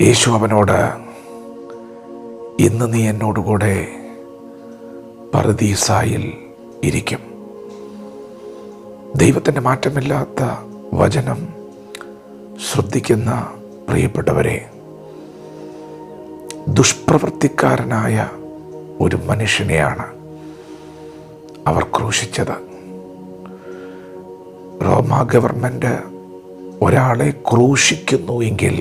യേശു അവനോട്, ഇന്ന് നീ എന്നോടുകൂടെ പറുദീസായിൽ ഇരിക്കും. ദൈവത്തിൻ്റെ മാറ്റമില്ലാത്ത വചനം ശ്രദ്ധിക്കുന്ന പ്രിയപ്പെട്ടവരെ, ദുഷ്പ്രവൃത്തിക്കാരനായ ഒരു മനുഷ്യനെയാണ് അവർ ക്രൂശിച്ചത്. റോമ ഗവൺമെൻറ് ഒരാളെ ക്രൂശിക്കുന്നു എങ്കിൽ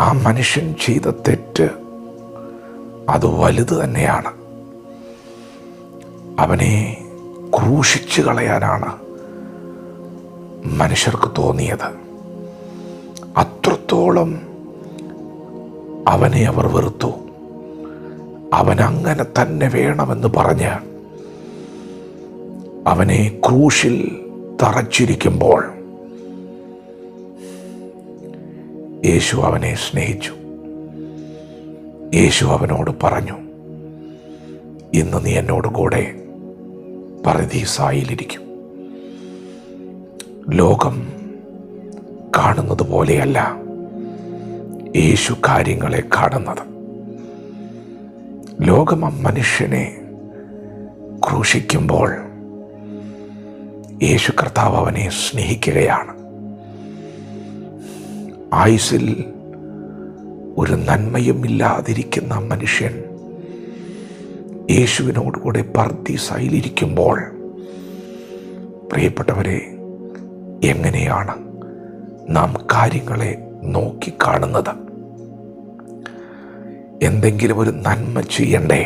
ആ മനുഷ്യൻ ചെയ്ത തെറ്റ് അത് വലുത് തന്നെയാണ്. അവനെ ക്രൂശിച്ചു കളയാനാണ് മനുഷ്യർക്ക് തോന്നിയത്. അത്രത്തോളം അവനെ അവർ വെറുത്തു. അവനങ്ങനെ തന്നെ വേണമെന്ന് പറഞ്ഞ് അവനെ ക്രൂശിൽ തറച്ചിരിക്കുമ്പോൾ യേശു അവനെ സ്നേഹിച്ചു. യേശു അവനോട് പറഞ്ഞു, ഇന്ന് നീ എന്നോട് കൂടെ പറുദീസായിലിരിക്കും. ലോകം കാണുന്നത് പോലെയല്ല യേശു കാര്യങ്ങളെ കാണുന്നത്. ലോകം ആ മനുഷ്യനെ ക്രൂശിക്കുമ്പോൾ യേശു കർത്താവ് അവനെ സ്നേഹിക്കുകയാണ്. ആയുസ്സിൽ ഒരു നന്മയും ഇല്ലാതിരിക്കുന്ന മനുഷ്യൻ യേശുവിനോടുകൂടെ പറുദീസായിലിരിക്കുമ്പോൾ, പ്രിയപ്പെട്ടവരെ, എങ്ങനെയാണ് നാം കാര്യങ്ങളെ നോക്കിക്കാണുന്നത്? എന്തെങ്കിലും ഒരു നന്മ ചെയ്യണ്ടേ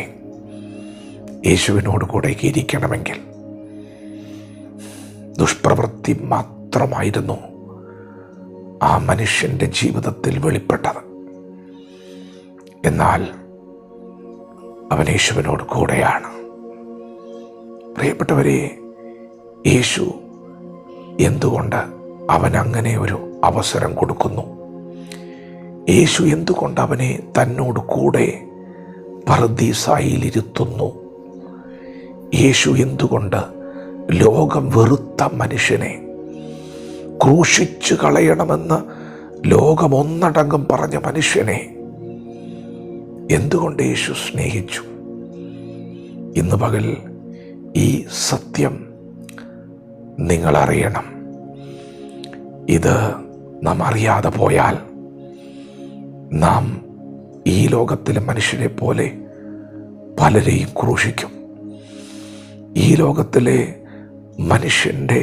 യേശുവിനോട് കൂടെ ഇരിക്കണമെങ്കിൽ? ദുഷ്പ്രവൃത്തി മാത്രമായിരുന്നു ആ മനുഷ്യൻ്റെ ജീവിതത്തിൽ വെളിപ്പെട്ടത്. എന്നാൽ അവൻ യേശുവിനോട് കൂടെയാണ്. പ്രിയപ്പെട്ടവരെ, യേശു എന്തുകൊണ്ട് അവൻ അങ്ങനെ ഒരു അവസരം കൊടുക്കുന്നു? യേശു എന്തുകൊണ്ട് അവനെ തന്നോട് കൂടെ പറുദീസായിലിരുത്തുന്നു? യേശു എന്തുകൊണ്ട് ലോകം വെറുത്ത മനുഷ്യനെ ക്രൂശിച്ചു കളയണമെന്ന് ലോകം ഒന്നടങ്കം പറഞ്ഞ മനുഷ്യനെ എന്തുകൊണ്ട് യേശു സ്നേഹിച്ചു? ഇന്ന് പകൽ ഈ സത്യം നിങ്ങൾ അറിയണം. ഇത് നാം അറിയാതെ പോയാൽ നാം ഈ ലോകത്തിലെ മനുഷ്യരെ പോലെ പലരെയും ക്രൂശിക്കും. ഈ ലോകത്തിലെ മനുഷ്യൻ്റെ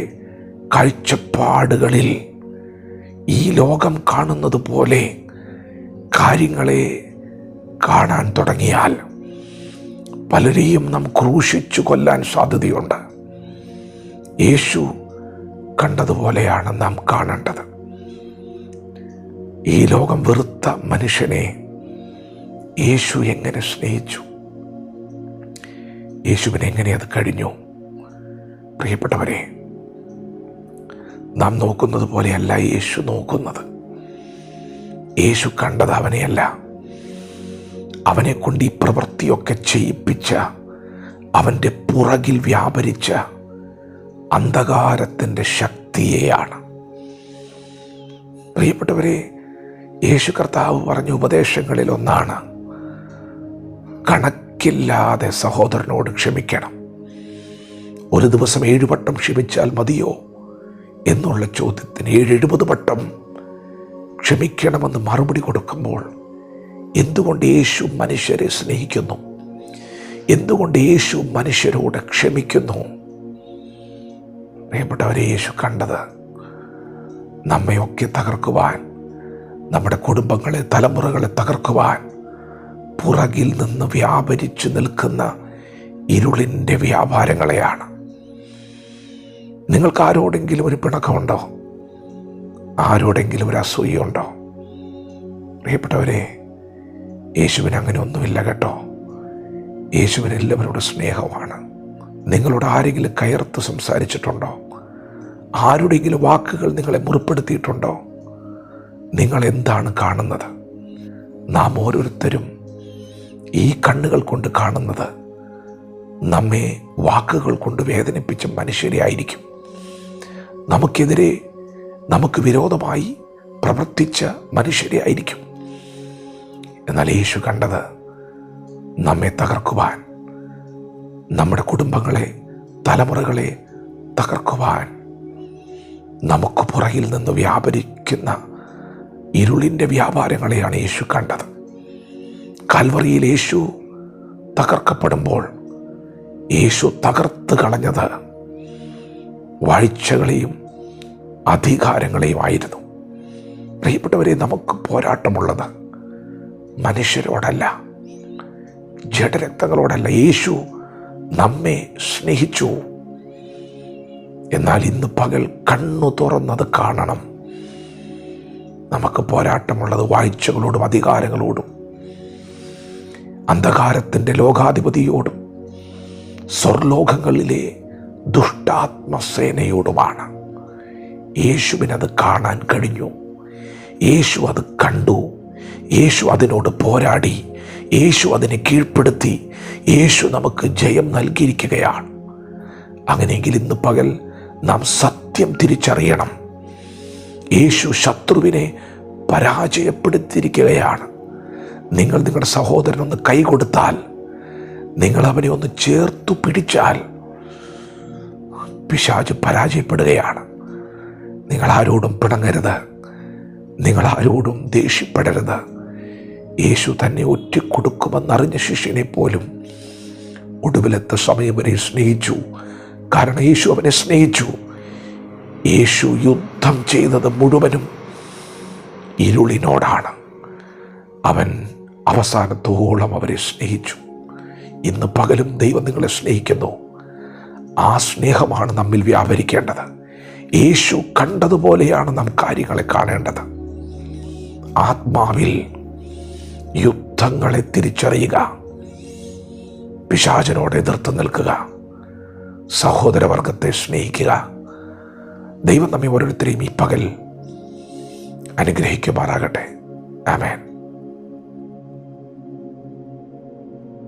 കാഴ്ചപ്പാടുകളിൽ ഈ ലോകം കാണുന്നത് പോലെ കാര്യങ്ങളെ കാണാൻ തുടങ്ങിയാൽ പലരെയും നാം ക്രൂശിച്ചു കൊല്ലാൻ സാധ്യതയുണ്ട്. യേശു കണ്ടതുപോലെയാണ് നാം കാണേണ്ടത്. ഈ ലോകം വെറുത്ത മനുഷ്യനെ യേശു എങ്ങനെ സ്നേഹിച്ചു? യേശുവിന് എങ്ങനെ അത് കഴിഞ്ഞു? പ്രിയപ്പെട്ടവരെ, നാം നോക്കുന്നത് പോലെയല്ല യേശു നോക്കുന്നത്. യേശു കണ്ടത് അവനെയല്ല, അവനെ കൊണ്ട് ഈ പ്രവൃത്തിയൊക്കെ ചെയ്യിപ്പിച്ച, അവൻ്റെ പുറകിൽ വ്യാപരിച്ച അന്ധകാരത്തിൻ്റെ ശക്തിയെയാണ്. പ്രിയപ്പെട്ടവരെ, യേശു കർത്താവ് പറഞ്ഞ ഉപദേശങ്ങളിൽ ഒന്നാണ്, കണക്കില്ലാതെ സഹോദരനോട് ക്ഷമിക്കണം. ഒരു ദിവസം 7 വട്ടം ക്ഷമിച്ചാൽ മതിയോ എന്നുള്ള ചോദ്യത്തിന് 70 വട്ടം ക്ഷമിക്കണമെന്ന് മറുപടി കൊടുക്കുമ്പോൾ എന്തുകൊണ്ട് യേശു മനുഷ്യരെ സ്നേഹിക്കുന്നു? എന്തുകൊണ്ട് യേശു മനുഷ്യരോട് ക്ഷമിക്കുന്നു? പ്രിയപ്പെട്ടവരെ, യേശു കണ്ടത് നമ്മയൊക്കെ തകർക്കുവാൻ, നമ്മുടെ കുടുംബങ്ങളെ, തലമുറകളെ തകർക്കുവാൻ പുറകിൽ നിന്ന് വ്യാപരിച്ചു നിൽക്കുന്ന ഇരുളിൻ്റെ വ്യാപാരങ്ങളെയാണ്. നിങ്ങൾക്ക് ആരോടെങ്കിലും ഒരു പിണക്കമുണ്ടോ? ആരോടെങ്കിലും ഒരു അസൂയുണ്ടോ? പ്രിയപ്പെട്ടവരെ, യേശുവിന് അങ്ങനെ ഒന്നുമില്ല കേട്ടോ. യേശുവിന് എല്ലാവരോടും സ്നേഹമാണ്. നിങ്ങളോട് ആരെങ്കിലും കയർത്ത് സംസാരിച്ചിട്ടുണ്ടോ? ആരുടെയെങ്കിലും വാക്കുകൾ നിങ്ങളെ മുറിപ്പെടുത്തിയിട്ടുണ്ടോ? നിങ്ങൾ എന്താണ് കാണുന്നത്? നാം ഓരോരുത്തരും ഈ കണ്ണുകൾ കൊണ്ട് കാണുന്നത് നമ്മെ വാക്കുകൾ കൊണ്ട് വേദനിപ്പിച്ച മനുഷ്യരെ ആയിരിക്കും. നമുക്കെതിരെ, നമുക്ക് വിരോധമായി പ്രവർത്തിച്ച മനുഷ്യരെ ആയിരിക്കും. എന്നാൽ യേശു കണ്ടത് നമ്മെ തകർക്കുവാൻ, നമ്മുടെ കുടുംബങ്ങളെ, തലമുറകളെ തകർക്കുവാൻ നമുക്ക് പുറകിൽ നിന്ന് വ്യാപരിക്കുന്ന ഇരുളിൻ്റെ വ്യാപാരങ്ങളെയാണ് യേശു കണ്ടത്. കൽവറിയിൽ യേശു തകർക്കപ്പെടുമ്പോൾ യേശു തകർത്ത് കളഞ്ഞത് വാഴ്ചകളെയും അധികാരങ്ങളെയും ആയിരുന്നു. പ്രിയപ്പെട്ടവരെ, നമുക്ക് പോരാട്ടമുള്ളത് മനുഷ്യരോടല്ല, ജഡരക്തങ്ങളോടല്ല. യേശു നമ്മെ സ്നേഹിച്ചു. എന്നാൽ ഇന്ന് പകൽ കണ്ണു തുറന്നത് കാണണം. നമുക്ക് പോരാട്ടമുള്ളത് വാഴ്ചകളോടും അധികാരങ്ങളോടും, അന്ധകാരത്തിൻ്റെ ലോകാധിപതിയോടും സ്വർലോകങ്ങളിലെ ദുഷ്ടാത്മസേനയോടുമാണ്. യേശുവിനത് കാണാൻ കഴിഞ്ഞു. യേശു അത് കണ്ടു. യേശു അതിനോട് പോരാടി. യേശു അതിനെ കീഴ്പ്പെടുത്തി. യേശു നമുക്ക് ജയം നൽകിയിരിക്കുകയാണ്. അങ്ങനെയെങ്കിൽ ഇന്ന് പകൽ നാം സത്യം തിരിച്ചറിയണം. യേശു ശത്രുവിനെ പരാജയപ്പെടുത്തിയിരിക്കുകയാണ്. നിങ്ങൾ നിങ്ങളുടെ സഹോദരനൊന്ന് കൈ കൊടുത്താൽ, നിങ്ങൾ അവനെ ഒന്ന് ചേർത്തു പിടിച്ചാൽ പിശാച് പരാജയപ്പെടുകയാണ്. നിങ്ങൾ ആരോടും പിണങ്ങരുത്, നിങ്ങൾ ആരോടും ദേഷ്യപ്പെടരുത്. യേശു തന്നെ ഒറ്റിക്കൊടുക്കുമെന്നറിഞ്ഞ ശിഷ്യനെ പോലും ഒടുവിലത്തെ സമയം വരെ സ്നേഹിച്ചു. കാരണം യേശു അവനെ സ്നേഹിച്ചു. യേശു യുദ്ധം ചെയ്തത് മുഴുവനും ഇരുളിനോടാണ്. അവൻ അവസാനത്തോളം അവരെ സ്നേഹിച്ചു. ഇന്ന് പകലും ദൈവം നിങ്ങളെ സ്നേഹിക്കുന്നു. ആ സ്നേഹമാണ് നമ്മിൽ വ്യാപരിക്കേണ്ടത്. യേശു കണ്ടതുപോലെയാണ് നാം കാര്യങ്ങളെ കാണേണ്ടത്. ആത്മാവിൽ യുദ്ധങ്ങളെ തിരിച്ചറിയുക, പിശാചിനോട് എതിർത്ത് നിൽക്കുക, സഹോദരവർഗത്തെ സ്നേഹിക്കുക. ദൈവം നമ്മെ ഓരോരുത്തരെയും ഈ പകൽ അനുഗ്രഹിക്കുമാറാകട്ടെ. ആമേൻ.